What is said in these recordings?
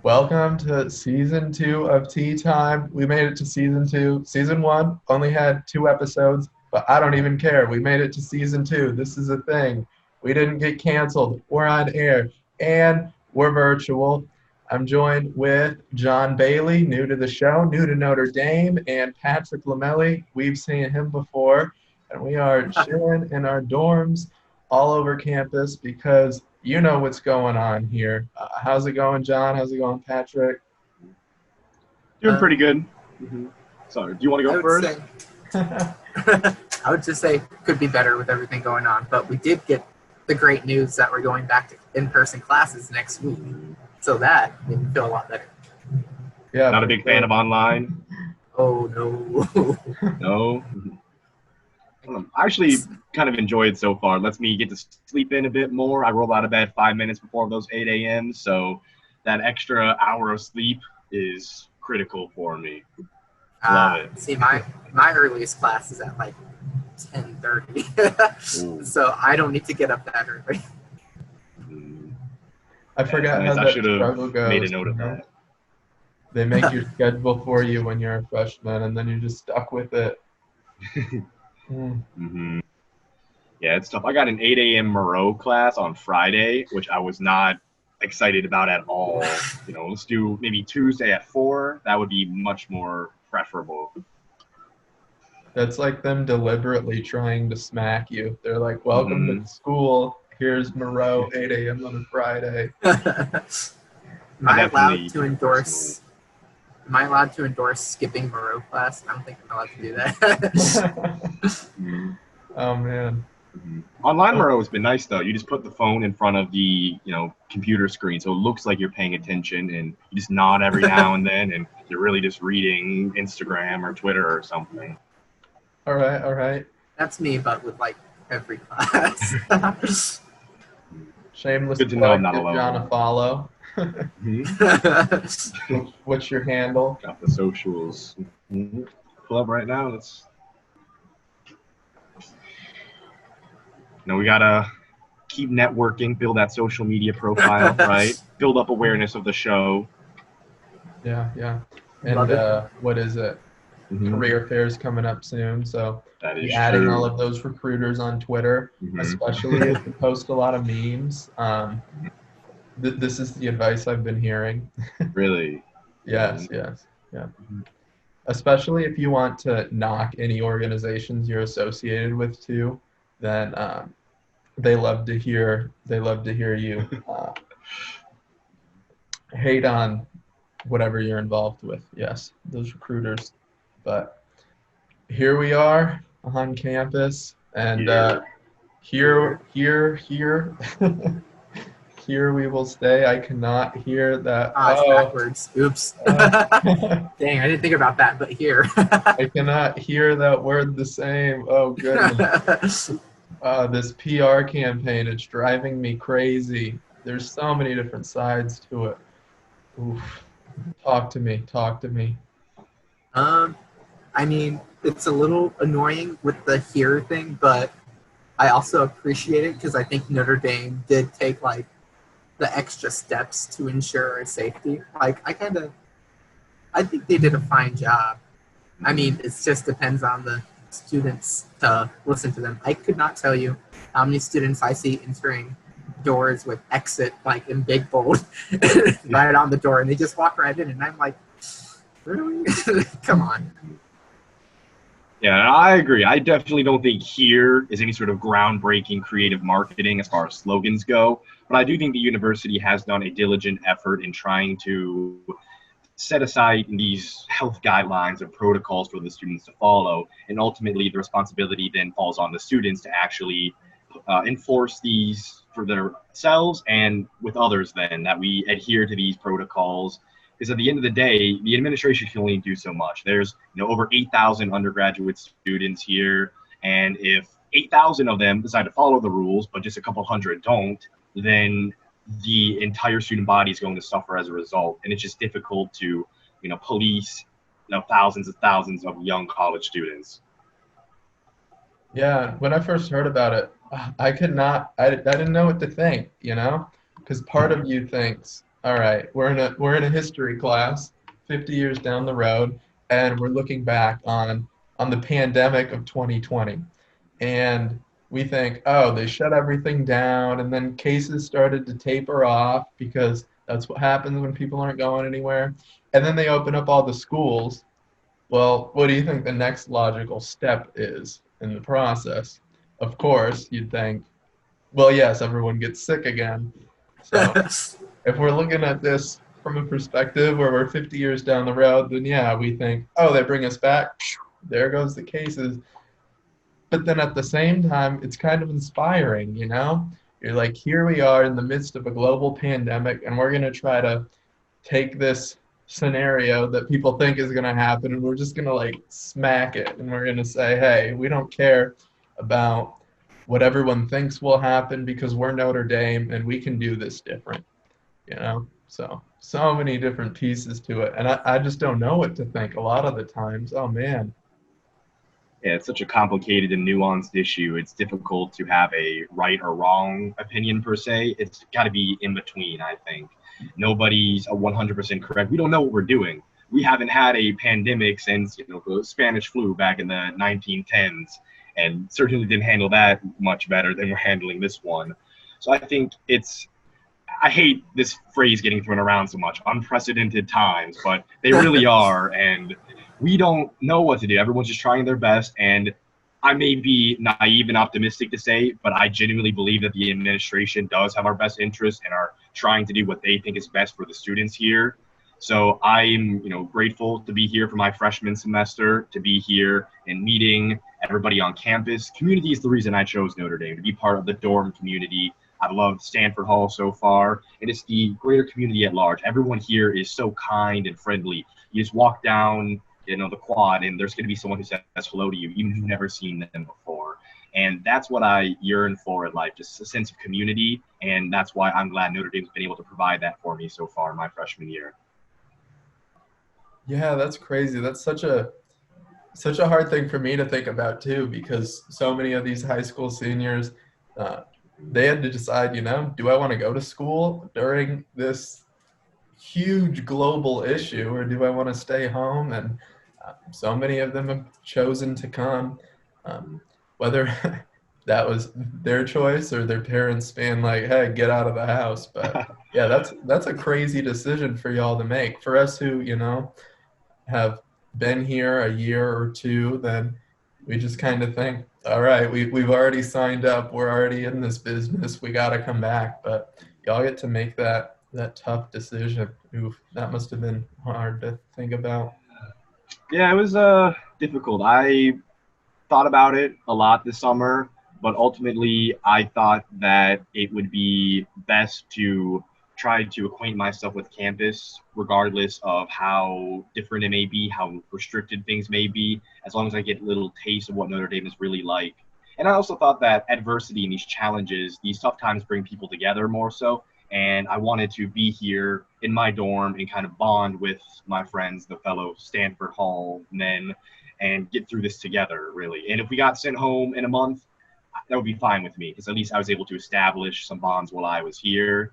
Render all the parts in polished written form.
Welcome to season 2 of Tea Time. We made it to season 2. Season 1 only had 2 episodes, but I don't even care. We made it to season 2. This is a thing. We didn't get canceled. We're on air, and we're virtual. I'm joined with John Bailey, new to the show, new to Notre Dame, and Patrick Lomeli. We've seen him before, and we are chilling in our dorms all over campus because you know what's going on here. How's it going, John? How's it going, Patrick? Doing pretty good. Sorry, do you want to go first? I would just say could be better with everything going on, but we did get the great news that we're going back to in-person classes next week, so that made me feel a lot better. Yeah. Not a big fan of online. Oh no. No. I actually kind of enjoy it so far. It lets me get to sleep in a bit more. I roll out of bed 5 minutes before those 8 a.m., so that extra hour of sleep is critical for me. Love it. See, my earliest class is at like 10:30, so I don't need to get up that early. I forgot how that struggle goes. Made a note of that. They make your schedule for you when you're a freshman, and then you're just stuck with it. Yeah, it's tough. I got an 8 a.m. Moreau class on Friday, which I was not excited about at all. Let's do maybe Tuesday at 4. That would be much more preferable. That's like them deliberately trying to smack you. They're like, welcome to school. Here's Moreau, 8 a.m. on a Friday. Am I allowed to endorse skipping Moreau class? I don't think I'm allowed to do that. Oh, man. Online Moreau has been nice, though. You just put the phone in front of the computer screen, so it looks like you're paying attention, and you just nod every now and then, and you're really just reading Instagram or Twitter or something. All right. That's me, but with like every class. Shameless Good to know I'm not give alone. John a follow. What's your handle? Got the socials. Pull up right now. We gotta keep networking, build that social media profile, right? Build up awareness of the show. Yeah. And what is it? Career fairs coming up soon, so be adding all of those recruiters on Twitter, especially if you post a lot of memes. This is the advice I've been hearing. Really? Yes. Yeah. Especially if you want to knock any organizations you're associated with too, then they love to hear you hate on whatever you're involved with. Yes, those recruiters. But here we are on campus, and here here we will stay. I cannot hear that. It's backwards. Oops. Dang, I didn't think about that, but here. I cannot hear that word the same. Oh, goodness. This PR campaign, it's driving me crazy. There's so many different sides to it. Oof. Talk to me. I mean, it's a little annoying with the HERE thing, but I also appreciate it because I think Notre Dame did take like the extra steps to ensure our safety. Like, I think they did a fine job. I mean, it just depends on the students to listen to them. I could not tell you how many students I see entering doors with exit like in big bold right on the door, and they just walk right in, and I'm like, really? Come on. Yeah, I agree. I definitely don't think HERE is any sort of groundbreaking creative marketing as far as slogans go, but I do think the university has done a diligent effort in trying to set aside these health guidelines and protocols for the students to follow, and ultimately the responsibility then falls on the students to actually enforce these for themselves and with others then, that we adhere to these protocols. Because at the end of the day, the administration can only do so much. There's over 8,000 undergraduate students here, and if 8,000 of them decide to follow the rules, but just a couple hundred don't, then the entire student body is going to suffer as a result. And it's just difficult to, police, thousands and thousands of young college students. Yeah, when I first heard about it, I didn't know what to think, because part of you thinks, all right, we're in a history class, 50 years down the road, and we're looking back on the pandemic of 2020, and we think, oh, they shut everything down, and then cases started to taper off because that's what happens when people aren't going anywhere, and then they open up all the schools. Well, what do you think the next logical step is in the process? Of course, you'd think, well, yes, everyone gets sick again. So if we're looking at this from a perspective where we're 50 years down the road, then yeah, we think, oh, they bring us back. There goes the cases. But then at the same time, it's kind of inspiring, you know? You're like, here we are in the midst of a global pandemic, and we're going to try to take this scenario that people think is going to happen, and we're just going to like smack it. And we're going to say, hey, we don't care about what everyone thinks will happen because we're Notre Dame and we can do this different, you know? So many different pieces to it. And I just don't know what to think a lot of the times. Oh, man. Yeah, it's such a complicated and nuanced issue. It's difficult to have a right or wrong opinion per se. It's got to be in between, I think. Nobody's a 100% correct. We don't know what we're doing. We haven't had a pandemic since, the Spanish flu back in the 1910s, and certainly didn't handle that much better than we're handling this one. So I think I hate this phrase getting thrown around so much, unprecedented times, but they really are. And we don't know what to do. Everyone's just trying their best. And I may be naive and optimistic to say, but I genuinely believe that the administration does have our best interests and are trying to do what they think is best for the students here. So I'm, grateful to be here for my freshman semester, to be here and meeting everybody on campus. Community is the reason I chose Notre Dame, to be part of the dorm community. I've loved Stanford Hall so far, and it's the greater community at large. Everyone here is so kind and friendly. You just walk down, the quad, and there's going to be someone who says hello to you, even if you've never seen them before. And that's what I yearn for in life, just a sense of community. And that's why I'm glad Notre Dame's been able to provide that for me so far in my freshman year. Yeah, that's crazy. That's such a hard thing for me to think about too, because so many of these high school seniors, they had to decide, do I want to go to school during this huge global issue, or do I want to stay home? And so many of them have chosen to come, whether that was their choice or their parents being like, hey, get out of the house. But yeah, that's a crazy decision for y'all to make. For us who, have been here a year or two, then we just kind of think, all right, we've already signed up. We're already in this business. We got to come back. But y'all get to make that tough decision. Oof, that must have been hard to think about. Yeah, it was difficult. I thought about it a lot this summer, but ultimately I thought that it would be best to try to acquaint myself with campus, regardless of how different it may be, how restricted things may be, as long as I get a little taste of what Notre Dame is really like. And I also thought that adversity and these challenges, these tough times bring people together more so. And I wanted to be here in my dorm and kind of bond with my friends, the fellow Stanford Hall men, and get through this together, really. And if we got sent home in a month, that would be fine with me, because at least I was able to establish some bonds while I was here.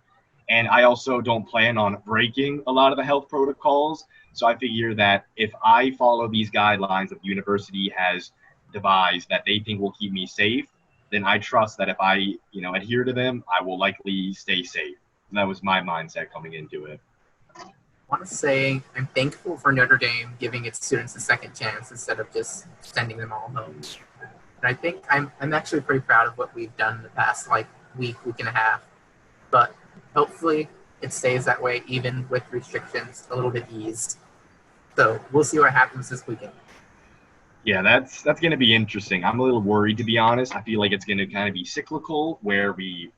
And I also don't plan on breaking a lot of the health protocols. So I figure that if I follow these guidelines that the university has devised that they think will keep me safe, then I trust that if I, adhere to them, I will likely stay safe. And that was my mindset coming into it. I want to say I'm thankful for Notre Dame giving its students a second chance instead of just sending them all home. And I think I'm actually pretty proud of what we've done in the past week and a half. But hopefully it stays that way, even with restrictions a little bit eased. So we'll see what happens this weekend. Yeah, that's going to be interesting. I'm a little worried, to be honest. I feel like it's going to kind of be cyclical, where we,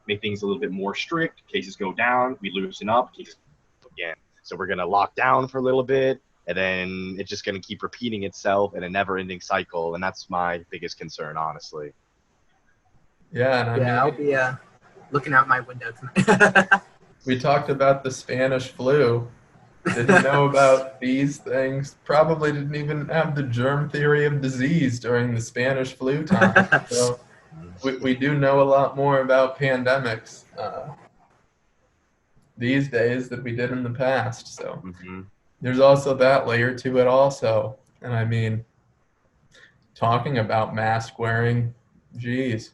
make things a little bit more strict. Cases go down, we loosen up, cases go again. So we're going to lock down for a little bit, and then it's just going to keep repeating itself in a never-ending cycle. And that's my biggest concern, honestly. Yeah, and I'll be looking out my window tonight. We talked about the Spanish flu. Didn't know about these things. Probably didn't even have the germ theory of disease during the Spanish flu time. So we do know a lot more about pandemics. these days that we did in the past. So Mm-hmm. there's also that layer to it also. And I mean, talking about mask wearing, geez,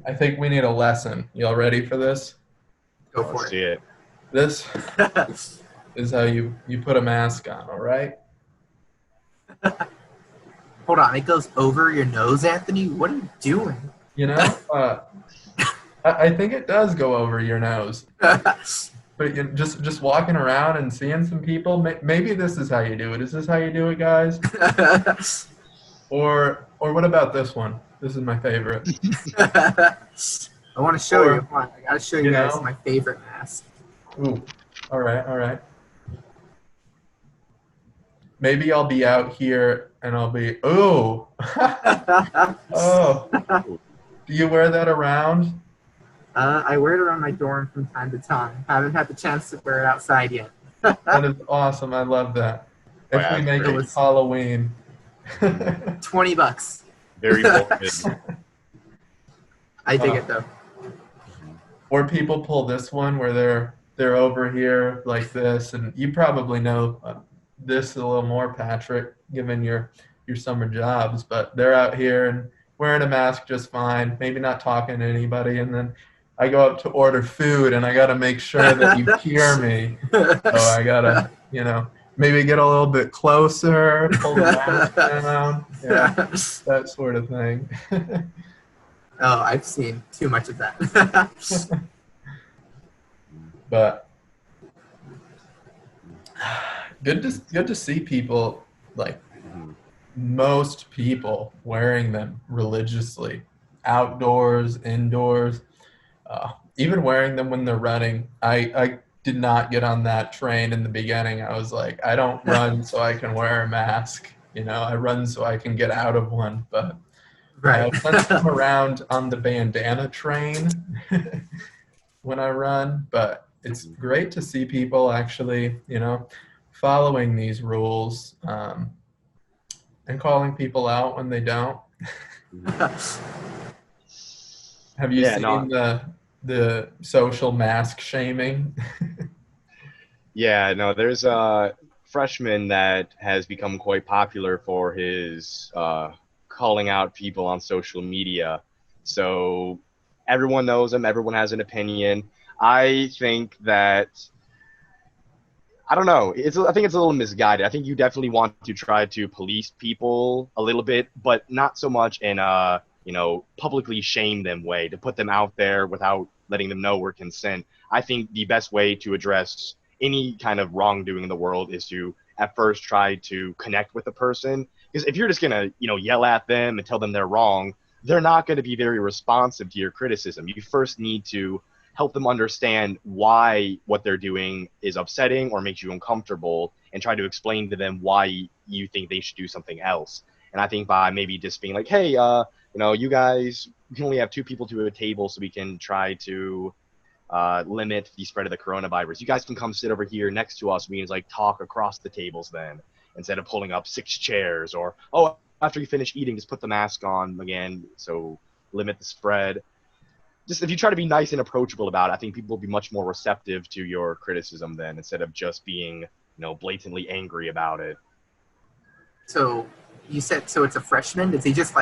I think we need a lesson. Y'all ready for this? Go Let's for see it. This it. is how you put a mask on, all right? Hold on, it goes over your nose, Anthony. What are you doing? You know, I think it does go over your nose. But just walking around and seeing some people, maybe this is how you do it. Is this how you do it, guys? Or what about this one? This is my favorite. I want to show you. Or, Hold on, I gotta show you you guys know, my favorite mask. ooh, all right. Maybe I'll be out here and I'll be, ooh, oh. Do you wear that around? I wear it around my dorm from time to time. Haven't had the chance to wear it outside yet. That is awesome. I love that. Oh, If yeah, we that's make great. it Halloween. $20. Very morbid. I dig it though. Or people pull this one where they're over here like this, and you probably know this a little more, Patrick, given your summer jobs. But they're out here and wearing a mask just fine, maybe not talking to anybody, and then I go up to order food, and I got to make sure that you hear me. So I gotta, maybe get a little bit closer, pull the mask down, yeah, that sort of thing. Oh, I've seen too much of that. But good to see people, like most people, wearing them religiously, outdoors, indoors, even wearing them when they're running. I did not get on that train in the beginning. I was like, I don't run so I can wear a mask. I run so I can get out of one. But Right. I tend to come around on the bandana train when I run, but it's great to see people actually, following these rules, and calling people out when they don't. Have you seen the social mask shaming? Yeah, no, there's a freshman that has become quite popular for his calling out people on social media. So everyone knows him, everyone has an opinion. I think that, I don't know, I think it's a little misguided. I think you definitely want to try to police people a little bit, but not so much in a, publicly shame them way, to put them out there without letting them know or consent. I think the best way to address any kind of wrongdoing in the world is to at first try to connect with the person. Because if you're just going to, yell at them and tell them they're wrong, they're not going to be very responsive to your criticism. You first need to help them understand why what they're doing is upsetting or makes you uncomfortable, and try to explain to them why you think they should do something else. And I think by maybe just being like, hey, you guys, we can only have 2 people to a table, so we can try to limit the spread of the coronavirus. You guys can come sit over here next to us. We can talk across the tables then, instead of pulling up 6 chairs. Or, oh, after you finish eating, just put the mask on again, so limit the spread. Just if you try to be nice and approachable about it, I think people will be much more receptive to your criticism then, instead of just being, blatantly angry about it. So you said, so it's a freshman? Does he just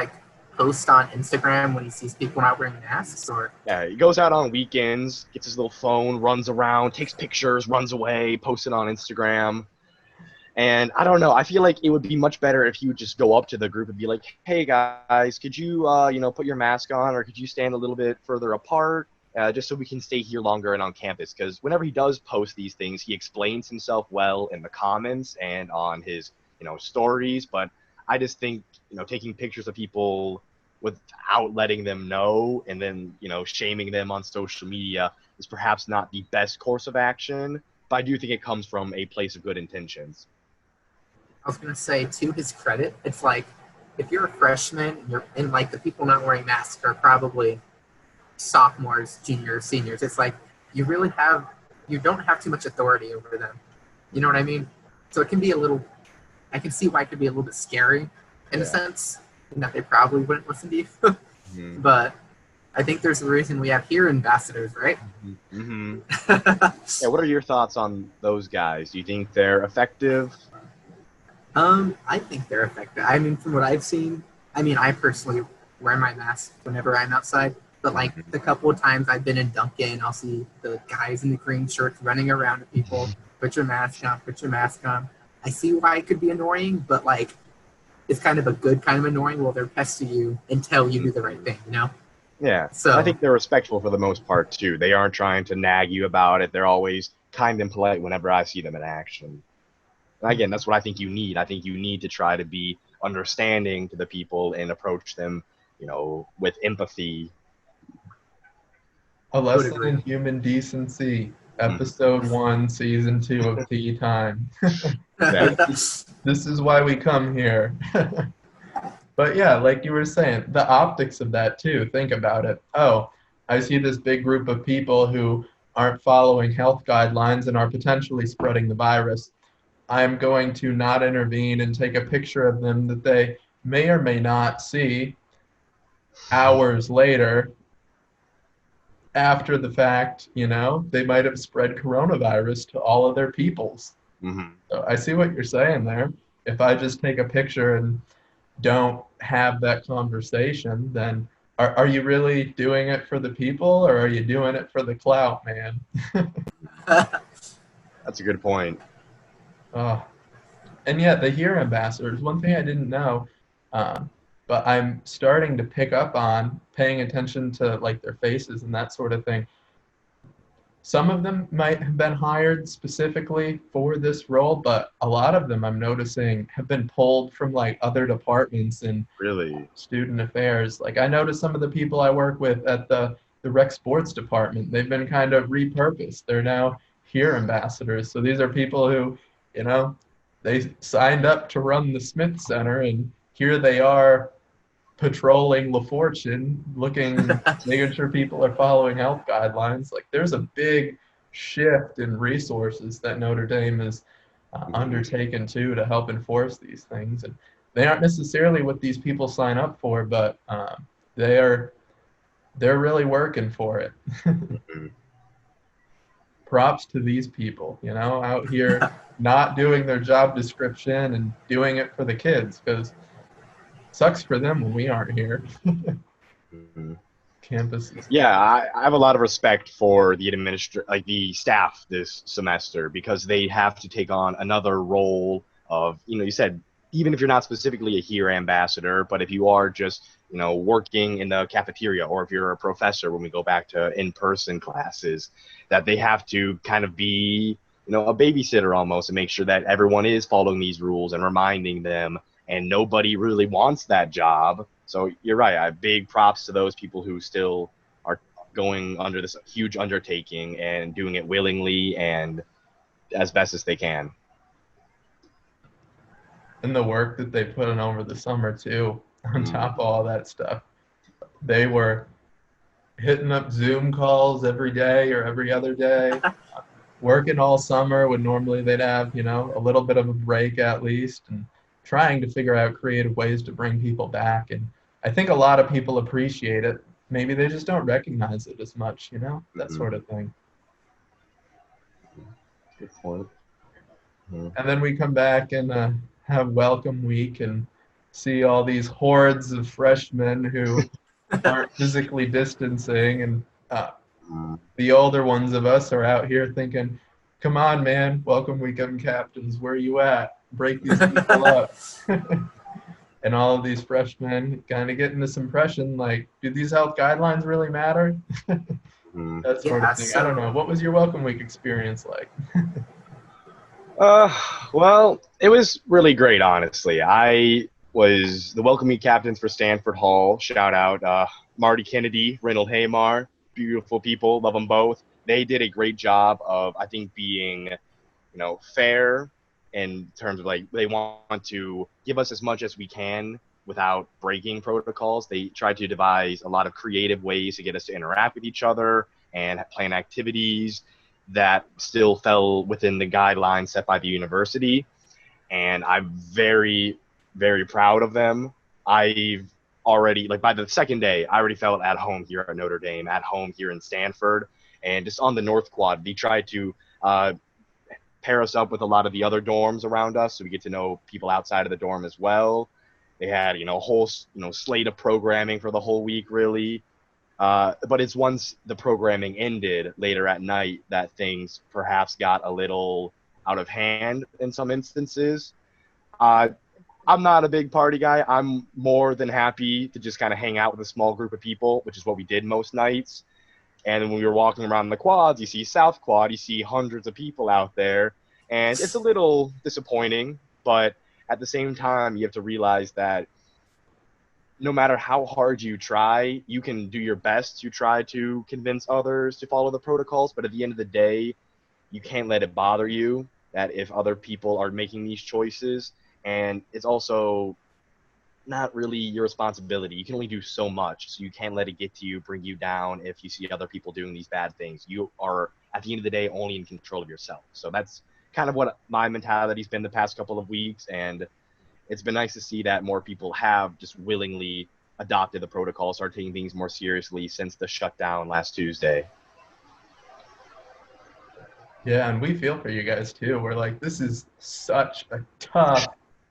post on Instagram when he sees people not wearing masks, or? Yeah, he goes out on weekends, gets his little phone, runs around, takes pictures, runs away, posts it on Instagram. And I don't know, I feel like it would be much better if he would just go up to the group and be like, hey guys, could you, put your mask on, or could you stand a little bit further apart, just so we can stay here longer and on campus? Because whenever he does post these things, he explains himself well in the comments and on his, stories. But I just think, taking pictures of people without letting them know, and then, shaming them on social media is perhaps not the best course of action. But I do think it comes from a place of good intentions. I was going to say, to his credit, it's if you're a freshman, and the people not wearing masks are probably sophomores, juniors, seniors. It's you don't have too much authority over them. You know what I mean? So it can be I can see why it could be a little bit scary in a sense, and that they probably wouldn't listen to you. Mm-hmm. But I think there's a reason we have HERE ambassadors, right? Mm-hmm. Yeah, what are your thoughts on those guys? Do you think they're effective? I think they're effective. I mean, from what I've seen, I mean, I personally wear my mask whenever I'm outside. But like the couple of times I've been in Dunkin', I'll see the guys in the green shirts running around to people. Put your mask on. Put your mask on. I see why it could be annoying, but like it's kind of a good kind of annoying. Well, they're pest to you until you do the right thing, you know. Yeah, So I think they're respectful for the most part too. They aren't trying to nag you about it. They're always kind and polite whenever I see them in action. And again, that's what I think you need. I think you need to try to be understanding to the people and approach them, with empathy. A I would Lesson agree. in Human Decency, Episode 1, Season 2 of Tea Time. Exactly. This is why we come here. But yeah, like you were saying, the optics of that too. Think about it. Oh, I see this big group of people who aren't following health guidelines and are potentially spreading the virus. I'm going to not intervene and take a picture of them that they may or may not see hours later after the fact. They might have spread coronavirus to all of their peoples. Mm-hmm. So I see what you're saying there. If I just take a picture and don't have that conversation, then are you really doing it for the people, or are you doing it for the clout, man? That's a good point. Oh. And yeah, the HERE ambassadors, one thing I didn't know, but I'm starting to pick up on paying attention to like their faces and that sort of thing. Some of them might have been hired specifically for this role, but a lot of them I'm noticing have been pulled from like other departments in Really. student affairs. Like I noticed some of the people I work with at the rec sports department, they've been kind of repurposed. They're now HERE ambassadors. So these are people who, you know, they signed up to run the Smith Center, and here they are patrolling La Fortune, making sure people are following health guidelines. Like there's a big shift in resources that Notre Dame has undertaken too to help enforce these things. And they aren't necessarily what these people sign up for, but they're really working for it. Props to these people, out here not doing their job description and doing it for the kids, because sucks for them when we aren't here. Campuses. Yeah, I have a lot of respect for the staff this semester, because they have to take on another role of, you said, even if you're not specifically a HERE ambassador, but if you are just, working in the cafeteria, or if you're a professor when we go back to in-person classes, that they have to kind of be, a babysitter almost, and make sure that everyone is following these rules and reminding them, and nobody really wants that job. So you're right. I have big props to those people who still are going under this huge undertaking and doing it willingly and as best as they can. And the work that they put in over the summer too, on top of all that stuff. They were hitting up Zoom calls every day or every other day, working all summer when normally they'd have, a little bit of a break at least, and trying to figure out creative ways to bring people back. And I think a lot of people appreciate it. Maybe they just don't recognize it as much, that sort of thing. Good point. And then we come back and have welcome week and see all these hordes of freshmen who aren't physically distancing. And the older ones of us are out here thinking, come on, man, welcome weekend captains, where are you at? Break these people up. And all of these freshmen kind of getting this impression like, do these health guidelines really matter? That sort of thing. I don't know. What was your welcome week experience like? Well, it was really great, honestly. I was the welcome week captains for Stanford Hall. Shout out Marty Kennedy, Reynold Haymar, beautiful people, love them both. They did a great job of, I think, being, fair in terms of like they want to give us as much as we can without breaking protocols. They tried to devise a lot of creative ways to get us to interact with each other and plan activities that still fell within the guidelines set by the university. And I'm very, very proud of them. I've already, like by the second day, I already felt at home here at Notre Dame, at home here in Stanford, and just on the North Quad, they tried to pair us up with a lot of the other dorms around us, so we get to know people outside of the dorm as well. They had, a whole, slate of programming for the whole week, really. But it's once the programming ended later at night that things perhaps got a little out of hand in some instances. I'm not a big party guy. I'm more than happy to just kind of hang out with a small group of people, which is what we did most nights. And when we were walking around the quads, you see South Quad, you see hundreds of people out there. And it's a little disappointing, but at the same time, you have to realize that no matter how hard you try, you can do your best to try to convince others to follow the protocols. But at the end of the day, you can't let it bother you that if other people are making these choices. And it's also not really your responsibility. You can only do so much, so you can't let it get to you, bring you down if you see other people doing these bad things. You are, at the end of the day, only in control of yourself. So that's kind of what my mentality's been the past couple of weeks, and it's been nice to see that more people have just willingly adopted the protocol, start taking things more seriously since the shutdown last Tuesday. Yeah, and we feel for you guys too. We're like, this is such a tough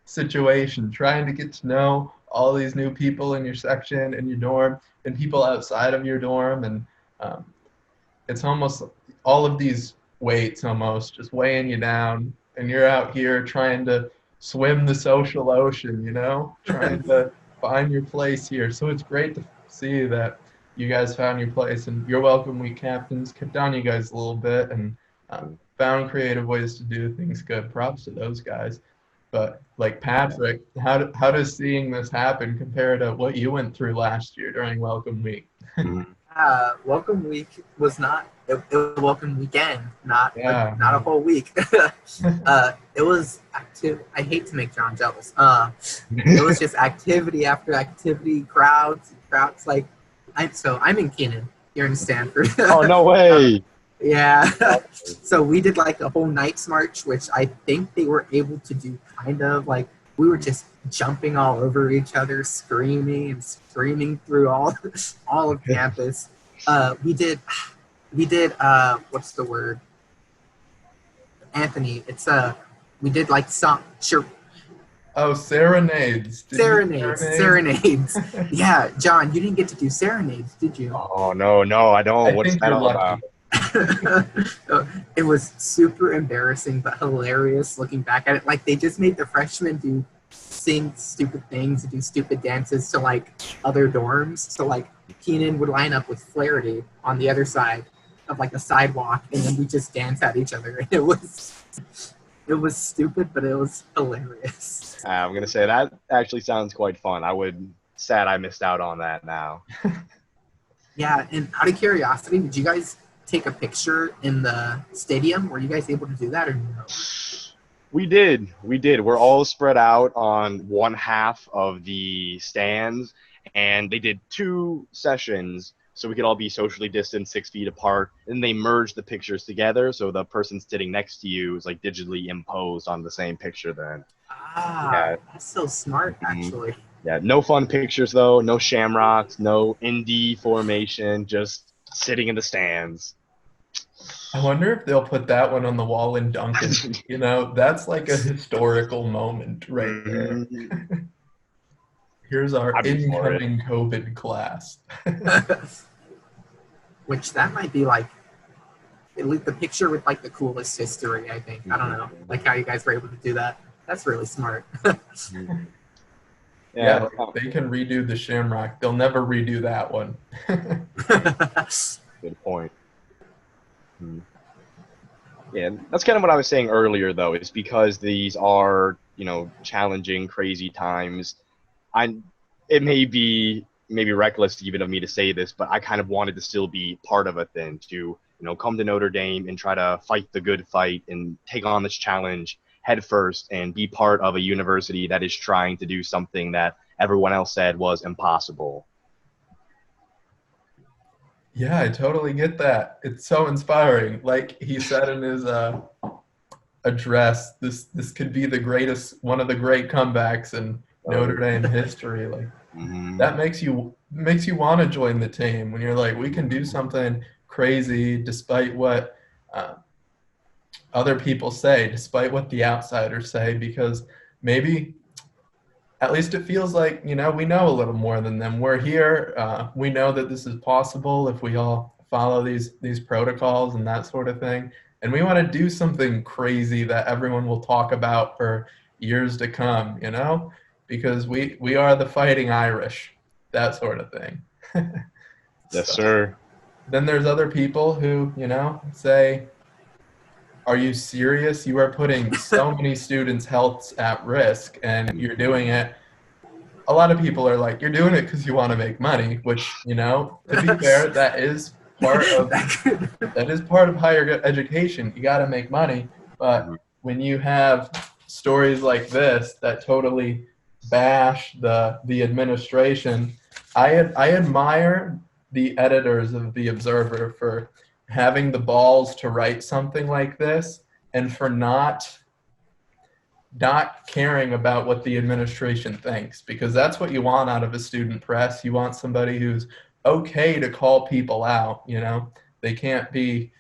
situation, trying to get to know all these new people in your section and your dorm and people outside of your dorm. And it's almost all of these weights almost just weighing you down. And you're out here trying to swim the social ocean, trying to find your place here. So it's great to see that you guys found your place. And your welcome week captains kept on you guys a little bit and found creative ways to do things good. Props to those guys. But like Patrick, how does seeing this happen compare to what you went through last year during Welcome Week? Welcome Week was not a welcome weekend, not a whole week. It was active. I hate to make John jealous. It was just activity after activity, crowds. Like I'm in Kenan here in Stanford. Oh no way! Yeah. So we did like a whole night's march, which I think they were able to do kind of like we were just jumping all over each other, screaming through all of campus. We did what's the word? Anthony, we did like serenades. Serenades. Yeah, John, you didn't get to do serenades, did you? Oh no, I don't. What's that all about? It was super embarrassing but hilarious looking back at it. Like they just made the freshmen sing stupid things and do stupid dances to like other dorms. So like Keenan would line up with Flaherty on the other side of like a sidewalk, and then we just dance at each other. And it was stupid, but it was hilarious. I'm gonna say that actually sounds quite fun. Sad I missed out on that now. Yeah, and out of curiosity, did you guys take a picture in the stadium? Were you guys able to do that or no? We did. We're all spread out on one half of the stands, and they did 2 sessions so we could all be socially distanced 6 feet apart. And they merged the pictures together, so the person sitting next to you is like digitally imposed on the same picture then. That's so smart, actually. Yeah, no fun pictures though, no shamrocks, no indie formation, just sitting in the stands. I wonder if they'll put that one on the wall in Duncan. That's like a historical moment right there. Here's our incoming COVID class. Which that might be like the picture with like the coolest history, I think. I don't know, like how you guys were able to do that. That's really smart. Yeah, they can redo the Shamrock. They'll never redo that one. Good point. Yeah, that's kind of what I was saying earlier, though, is because these are, challenging, crazy times. It may be reckless even of me to say this, but I kind of wanted to still be part of a thing, to, come to Notre Dame and try to fight the good fight and take on this challenge head first and be part of a university that is trying to do something that everyone else said was impossible. Yeah, I totally get that. It's so inspiring. Like he said in his address, this could be one of the great comebacks in Notre Dame history. Like That makes you want to join the team when you're like, we can do something crazy despite what other people say, despite what the outsiders say, because maybe at least it feels like, we know a little more than them. We're here. We know that this is possible if we all follow these protocols and that sort of thing. And we want to do something crazy that everyone will talk about for years to come, because we are the Fighting Irish, that sort of thing. Yes, So, sir. then there's other people who, say, are you serious? You are putting so many students' healths at risk, and you're doing it. A lot of people are like, you're doing it because you want to make money, which, to be fair, that is part of higher education. You got to make money. But when you have stories like this that totally bash the administration, I admire the editors of The Observer for having the balls to write something like this and for not caring about what the administration thinks, because that's what you want out of a student press. You want somebody who's okay to call people out. They can't be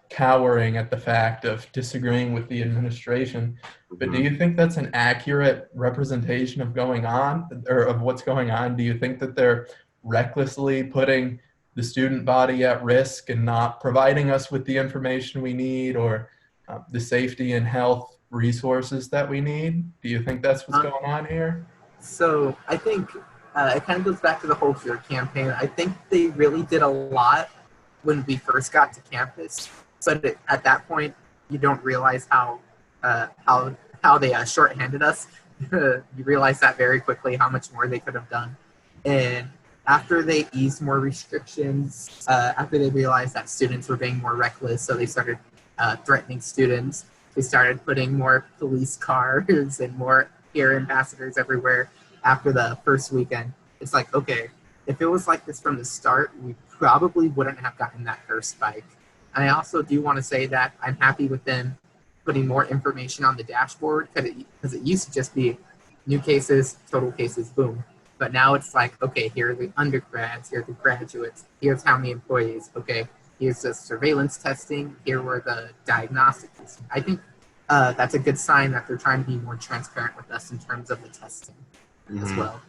cowering at the fact of disagreeing with the administration. But do you think that's an accurate representation of going on, or of what's going on? Do you think that they're recklessly putting the student body at risk and not providing us with the information we need, or the safety and health resources that we need? Do you think that's what's going on here? So I think it kind of goes back to the whole HERE campaign. I think they really did a lot when we first got to campus, but at that point, you don't realize how they shorthanded us. You realize that very quickly, how much more they could have done. And after they eased more restrictions, after they realized that students were being more reckless, so they started threatening students. They started putting more police cars and more HERE ambassadors everywhere after the first weekend. It's like, okay, if it was like this from the start, we probably wouldn't have gotten that first spike. And I also do want to say that I'm happy with them putting more information on the dashboard, because it used to just be new cases, total cases, boom. But now it's like, okay, here are the undergrads, here are the graduates, here's how many employees, okay, here's the surveillance testing, here were the diagnostic testing. I think that's a good sign that they're trying to be more transparent with us in terms of the testing as well.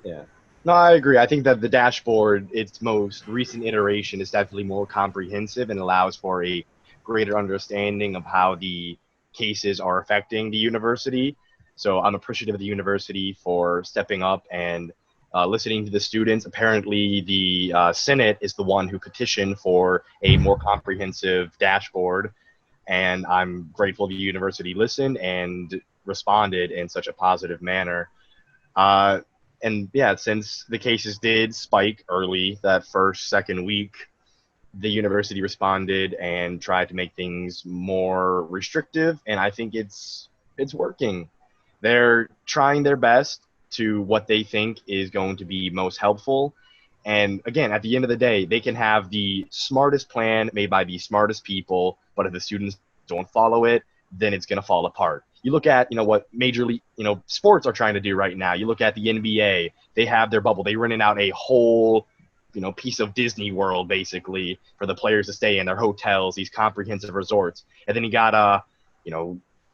Yeah. No, I agree. I think that the dashboard, its most recent iteration, is definitely more comprehensive and allows for a greater understanding of how the cases are affecting the university. So I'm appreciative of the university for stepping up and listening to the students. Apparently, the Senate is the one who petitioned for a more comprehensive dashboard, and I'm grateful the university listened and responded in such a positive manner. And yeah, since the cases did spike early that second week, the university responded and tried to make things more restrictive, and I think it's working. They're trying their best to what they think is going to be most helpful. And again, at the end of the day, they can have the smartest plan made by the smartest people, but if the students don't follow it, then it's going to fall apart. You look at, what major league, sports are trying to do right now. You look at the NBA, they have their bubble. They're renting out a whole, piece of Disney World, basically, for the players to stay in, their hotels, these comprehensive resorts. And then you got,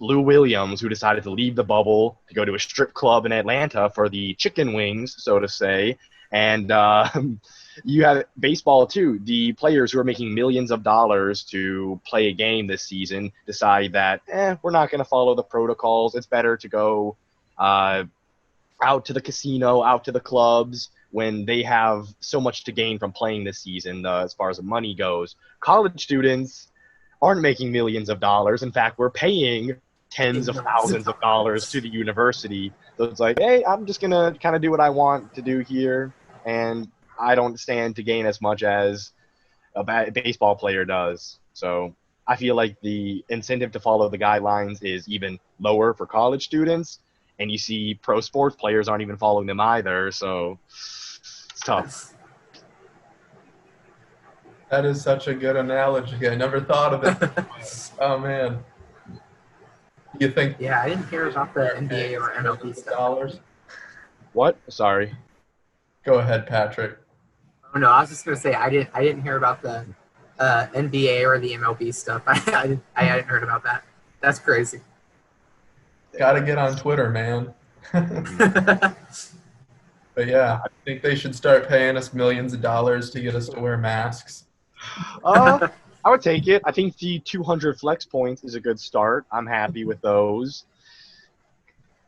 Lou Williams, who decided to leave the bubble to go to a strip club in Atlanta for the chicken wings, so to say. And you have baseball, too. The players who are making millions of dollars to play a game this season decide that, we're not going to follow the protocols. It's better to go out to the casino, out to the clubs, when they have so much to gain from playing this season as far as the money goes. College students aren't making millions of dollars. In fact, we're paying tens of thousands of dollars to the university. So it's like, hey, I'm just going to kind of do what I want to do here, and I don't stand to gain as much as a baseball player does. So I feel like the incentive to follow the guidelines is even lower for college students, and you see pro sports players aren't even following them either, so it's tough. That is such a good analogy. I never thought of it. Oh, man. You think? Yeah, I didn't hear about the NBA or MLB stuff. Dollars? What? Sorry. Go ahead, Patrick. Oh no, I was just gonna say I didn't hear about the NBA or the MLB stuff. I hadn't heard about that. That's crazy. Got to get on Twitter, man. But yeah, I think they should start paying us millions of dollars to get us to wear masks. Uh, I would take it. I think the 200 flex points is a good start. I'm happy with those.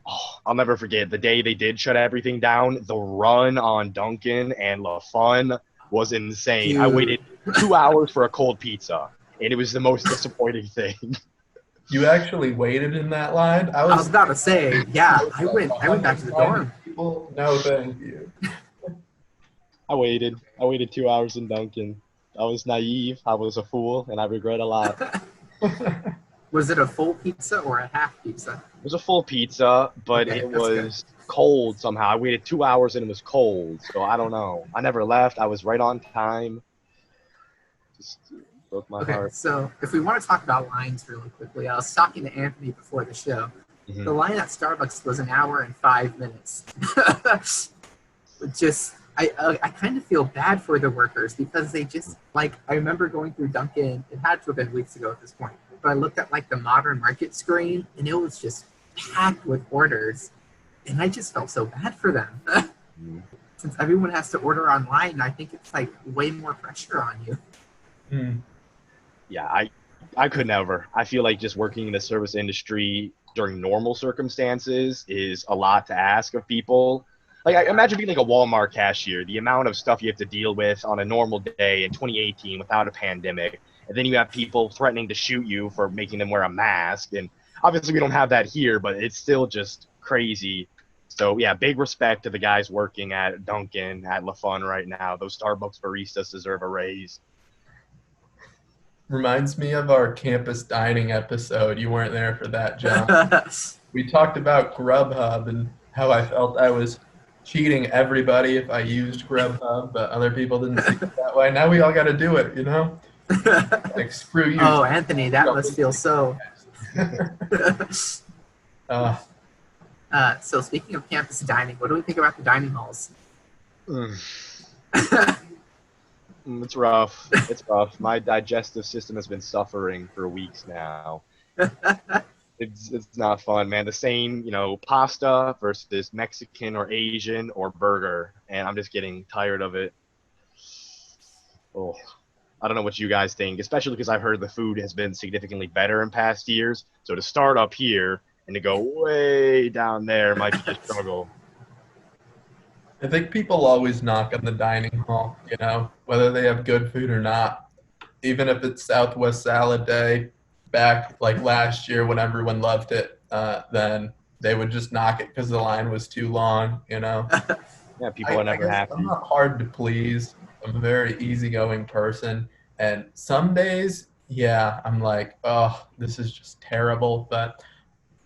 Oh, I'll never forget the day they did shut everything down. The run on Duncan and LaFun was insane. I waited 2 hours for a cold pizza, and it was the most disappointing thing. You actually waited in that line? I was about to say, yeah, I went back to the dorm. People, no, thank you. I waited 2 hours in Duncan. I was naive. I was a fool, and I regret a lot. Was it a full pizza or a half pizza? It was a full pizza, but Okay, it that's was cold somehow. I waited 2 hours and it was cold, so I don't know. I never left. I was right on time. Just broke my Okay, heart. so if we want to talk about lines really quickly, I was talking to Anthony before the show. Mhm. The line at Starbucks was 1 hour and 5 minutes. Just, I kind of feel bad for the workers because they just, like, I remember going through Dunkin', it had to have been weeks ago at this point, but I looked at, like, the modern market screen, and it was just packed with orders, and I just felt so bad for them. Since everyone has to order online, I think it's, like, way more pressure on you. Yeah, I could never. I feel like just working in the service industry during normal circumstances is a lot to ask of people. Like, I imagine being like a Walmart cashier, the amount of stuff you have to deal with on a normal day in 2018 without a pandemic. And then you have people threatening to shoot you for making them wear a mask. And obviously we don't have that here, but it's still just crazy. So yeah, big respect to the guys working at Dunkin', at LaFun right now. Those Starbucks baristas deserve a raise. Reminds me of our campus dining episode. You weren't there for that, John. We talked about Grubhub and how I felt I was cheating everybody if I used Grubhub, but other people didn't see it that way. Now we all got to do it, you know? Like, screw you. Oh, Anthony, that must feel so. So speaking of campus dining, what do we think about the dining halls? It's rough. It's rough. My digestive system has been suffering for weeks now. It's not fun, man. The same, pasta versus Mexican or Asian or burger, and I'm just getting tired of it. Oh, I don't know what you guys think, especially because I've heard the food has been significantly better in past years. So to start up here and to go way down there might be a struggle. I think people always knock on the dining hall, whether they have good food or not. Even if it's Southwest Salad Day, back like last year when everyone loved it, then they would just knock it because the line was too long, Yeah, people are never happy. I'm not hard to please. I'm a very easygoing person. And some days, yeah, I'm like, oh, this is just terrible. But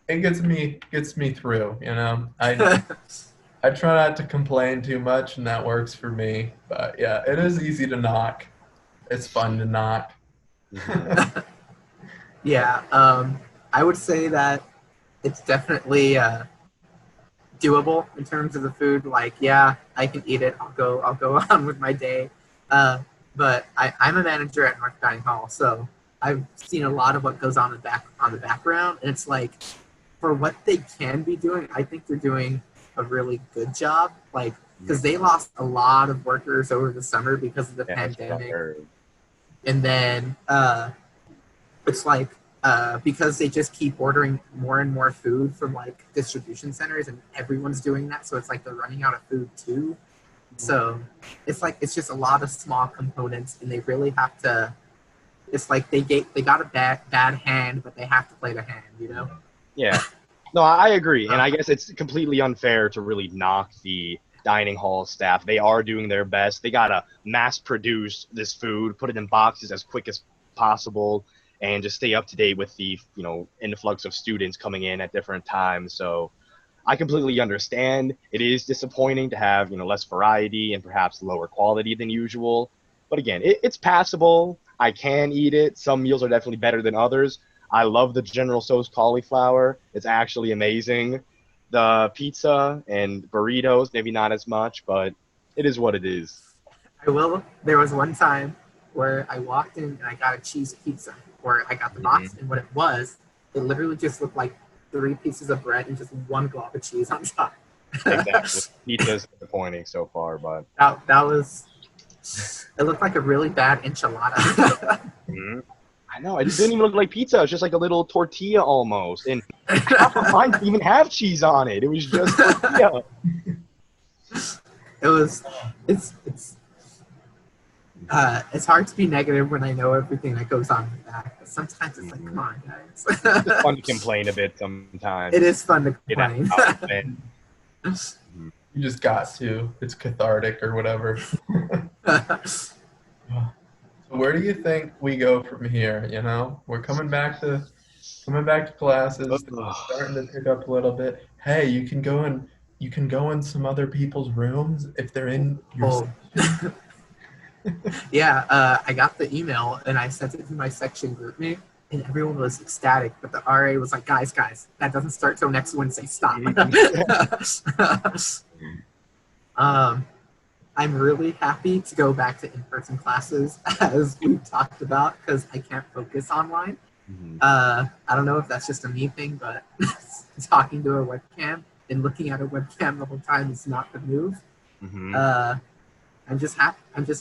it gets me through, I try not to complain too much, and that works for me. But yeah, it is easy to knock. It's fun to knock. Yeah, I would say that it's definitely doable in terms of the food. Like, yeah, I can eat it. I'll go on with my day. But I'm a manager at North Dining Hall, so I've seen a lot of what goes on on the background, and it's like, for what they can be doing, I think they're doing a really good job. Like, because they lost a lot of workers over the summer because of the pandemic, and then it's like because they just keep ordering more and more food from like distribution centers, and everyone's doing that, so it's like they're running out of food too. So it's like it's just a lot of small components, and they really have to. It's like they got a bad hand, but they have to play the hand, Yeah. No, I agree, and I guess it's completely unfair to really knock the dining hall staff. They are doing their best. They gotta mass produce this food, put it in boxes as quick as possible, and just stay up to date with the influx of students coming in at different times. So I completely understand. It is disappointing to have less variety and perhaps lower quality than usual. But again, it's passable. I can eat it. Some meals are definitely better than others. I love the General Tso's cauliflower. It's actually amazing. The pizza and burritos, maybe not as much, but it is what it is. There was one time where I walked in and I got a cheese pizza, where I got the box, and what it literally just looked like 3 pieces of bread and just one glob of cheese on top. Exactly. Pizza's disappointing so far, but that was. It looked like a really bad enchilada. I know. It didn't even look like pizza. It was just like a little tortilla almost. And half of mine didn't even have cheese on it. It was just tortilla. It's hard to be negative when I know everything that goes on with that. But sometimes it's like, come on, guys. It's fun to complain a bit sometimes. It is fun to complain. You just got to. It's cathartic or whatever. So where do you think we go from here? You know, we're coming back to classes. Starting to pick up a little bit. Hey, you can go in some other people's rooms if they're in your section. Yeah, I got the email and I sent it to my section group me, and everyone was ecstatic. But the RA was like, guys, that doesn't start till next Wednesday. Stop. I'm really happy to go back to in-person classes, as we talked about, because I can't focus online. I don't know if that's just a me thing, but talking to a webcam and looking at a webcam the whole time is not the move. I'm just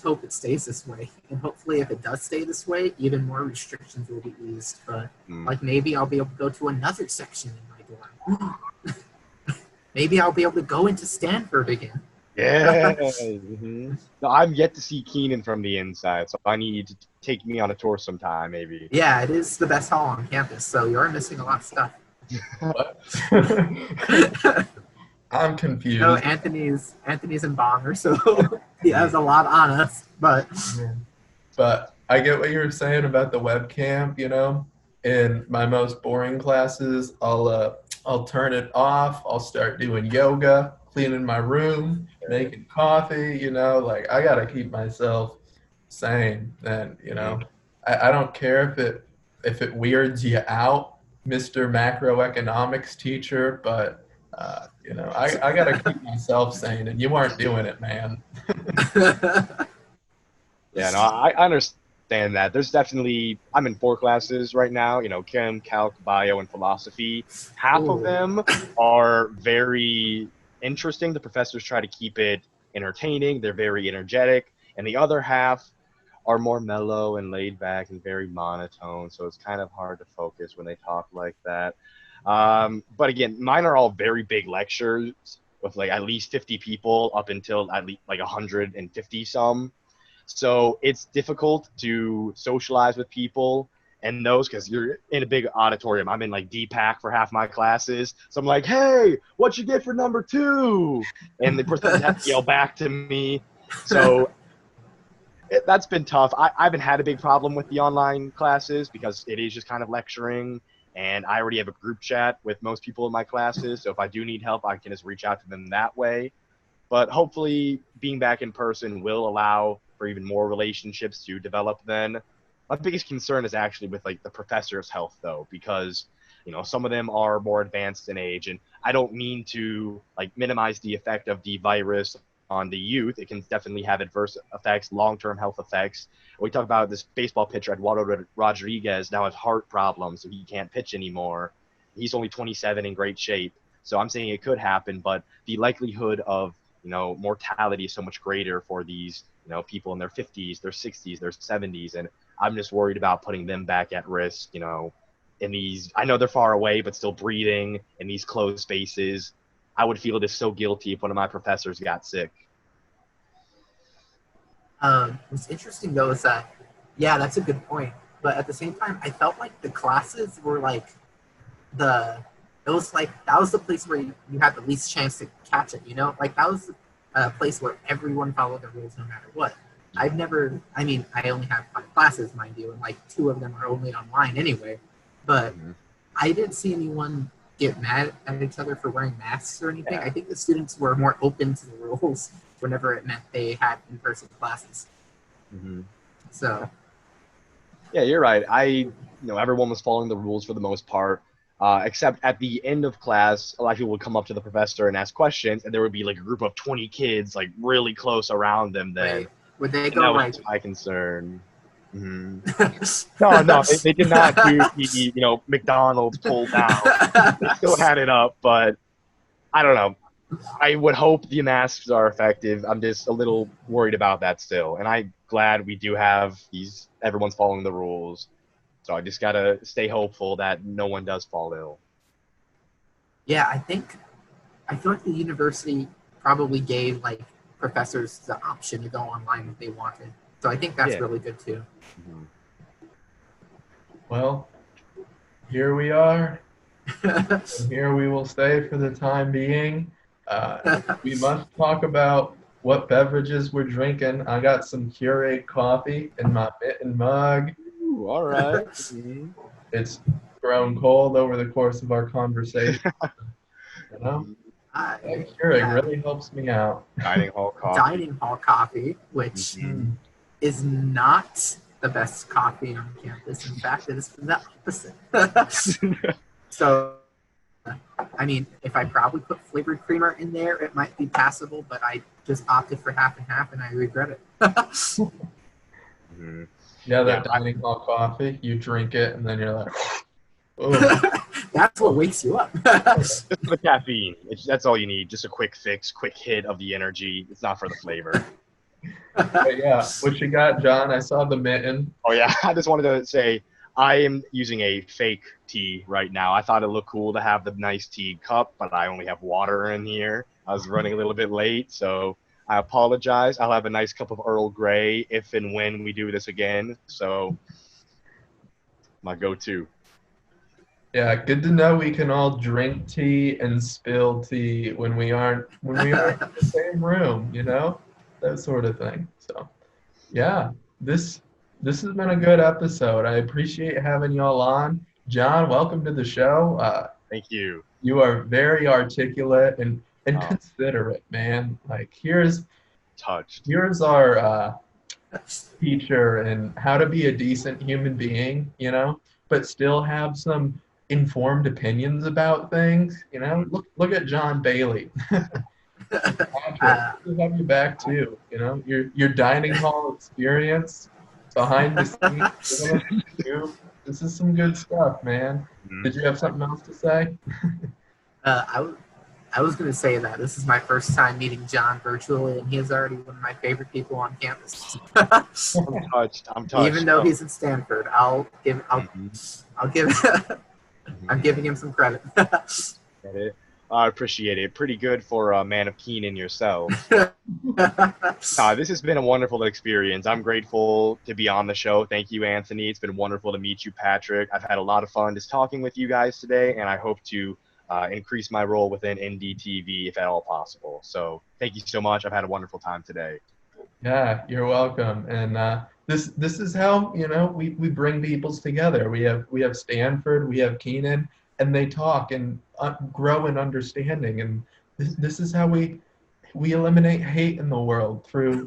hope it stays this way, and hopefully, if it does stay this way, even more restrictions will be eased. But like maybe I'll be able to go to another section in my dorm. Maybe I'll be able to go into Stanford again. Yeah. No, I'm yet to see Keenan from the inside, so I need to take me on a tour sometime, maybe. Yeah, it is the best hall on campus, so you're missing a lot of stuff. I'm confused. No, Anthony's in Bonger, so he has a lot on us. But I get what you were saying about the webcam. You know, in my most boring classes, I'll turn it off. I'll start doing yoga, cleaning my room, making coffee. You know, like I gotta keep myself sane. And you know, I don't care if it weirds you out, Mr. Macroeconomics teacher, but you know, I gotta keep myself sane, and you weren't doing it, man. Yeah, no, I understand that. There's definitely, I'm in 4 classes right now, you know, chem, calc, bio, and philosophy. Half of them are very interesting. The professors try to keep it entertaining. They're very energetic. And the other half are more mellow and laid back and very monotone. So it's kind of hard to focus when they talk like that. But again, mine are all very big lectures with like at least 50 people up until at least like 150 some. So it's difficult to socialize with people and those because you're in a big auditorium. I'm in like DPAC for half my classes. So I'm like, hey, what you get for number 2? And the person has to yell back to me. So that's been tough. I haven't had a big problem with the online classes because it is just kind of lecturing. And I already have a group chat with most people in my classes. So if I do need help, I can just reach out to them that way. But hopefully being back in person will allow for even more relationships to develop then. My biggest concern is actually with like the professor's health though, because you know, some of them are more advanced in age, and I don't mean to like minimize the effect of the virus on the youth. It can definitely have adverse effects, long-term health effects. We talk about this baseball pitcher, Eduardo Rodriguez, now has heart problems, so he can't pitch anymore. He's only 27 in great shape. So I'm saying it could happen, but the likelihood of, you know, mortality is so much greater for these, you know, people in their 50s, their 60s, their 70s. And I'm just worried about putting them back at risk, you know, in these, I know they're far away, but still breathing in these closed spaces. I would feel just so guilty if one of my professors got sick. What's interesting though is that, yeah, that's a good point. But at the same time, I felt like the classes were like that was the place where you had the least chance to catch it, you know? Like that was a place where everyone followed the rules no matter what. I only have 5 classes, mind you, and like 2 of them are only online anyway. But I didn't see anyone get mad at each other for wearing masks or anything. I think the students were more open to the rules whenever it meant they had in-person classes. So. Yeah, you're right. Everyone was following the rules for the most part. Except at the end of class, a lot of people would come up to the professor and ask questions, and there would be like a group of 20 kids like really close around them then. Wait, would they And go that like? was my concern. No, they did not do the McDonald's pull down. They still had it up, but I don't know. I would hope the masks are effective. I'm just a little worried about that still, and I'm glad we do have these. Everyone's following the rules, so I just gotta stay hopeful that no one does fall ill. Yeah, I feel like the university probably gave like professors the option to go online if they wanted. So I think that's really good too. Mm-hmm. Well, here we are. And here we will stay for the time being. We must talk about what beverages we're drinking. I got some Keurig coffee in my mitten mug. Ooh, all right. Mm-hmm. It's grown cold over the course of our conversation. You know, Keurig really helps me out. Dining hall coffee. Dining hall coffee, which is not the best coffee on campus. In fact, it is the opposite. So, I mean, if I probably put flavored creamer in there, it might be passable, but I just opted for half and half, and I regret it. Yeah, that dining hall coffee, you drink it, and then you're like, oh. That's what wakes you up. Just the caffeine. That's all you need. Just a quick fix, quick hit of the energy. It's not for the flavor. But yeah, what you got, John? I saw the mitten. Oh, yeah. I just wanted to say I am using a fake tea right now. I thought it looked cool to have the nice tea cup, but I only have water in here. I was running a little bit late, so I apologize. I'll have a nice cup of Earl Grey if and when we do this again. So my go-to. Yeah, good to know we can all drink tea and spill tea when we aren't in the same room, you know? That sort of thing. So yeah, this has been a good episode. I appreciate having y'all on. John, welcome to the show. Thank you. You are very articulate and considerate, man. Like here's our teacher in how to be a decent human being, you know, but still have some informed opinions about things. You know, look at John Bailey. Patrick, we'll have you back too. You know, your dining hall experience behind the scenes. This is some good stuff, man. Did you have something else to say? I was going to say that this is my first time meeting John virtually, and he is already one of my favorite people on campus. I'm touched. Even though he's at Stanford, I'm giving him some credit. I appreciate it. Pretty good for a man of Keenan yourself. This has been a wonderful experience. I'm grateful to be on the show. Thank you, Anthony. It's been wonderful to meet you, Patrick. I've had a lot of fun just talking with you guys today, and I hope to increase my role within NDTV if at all possible. So thank you so much. I've had a wonderful time today. Yeah, you're welcome. And this is how, you know, we bring peoples together. We have Stanford, we have Keenan, and they talk and grow in understanding. And this is how we eliminate hate in the world through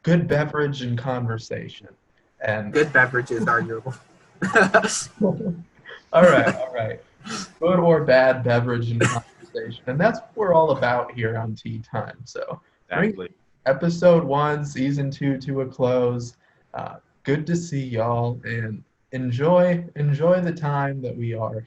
good beverage and conversation. And good beverage is arguable. All right. Good or bad beverage and conversation. And that's what we're all about here on Tea Time. So exactly. Episode 1, Season 2 to a close. Good to see y'all, and enjoy the time that we are.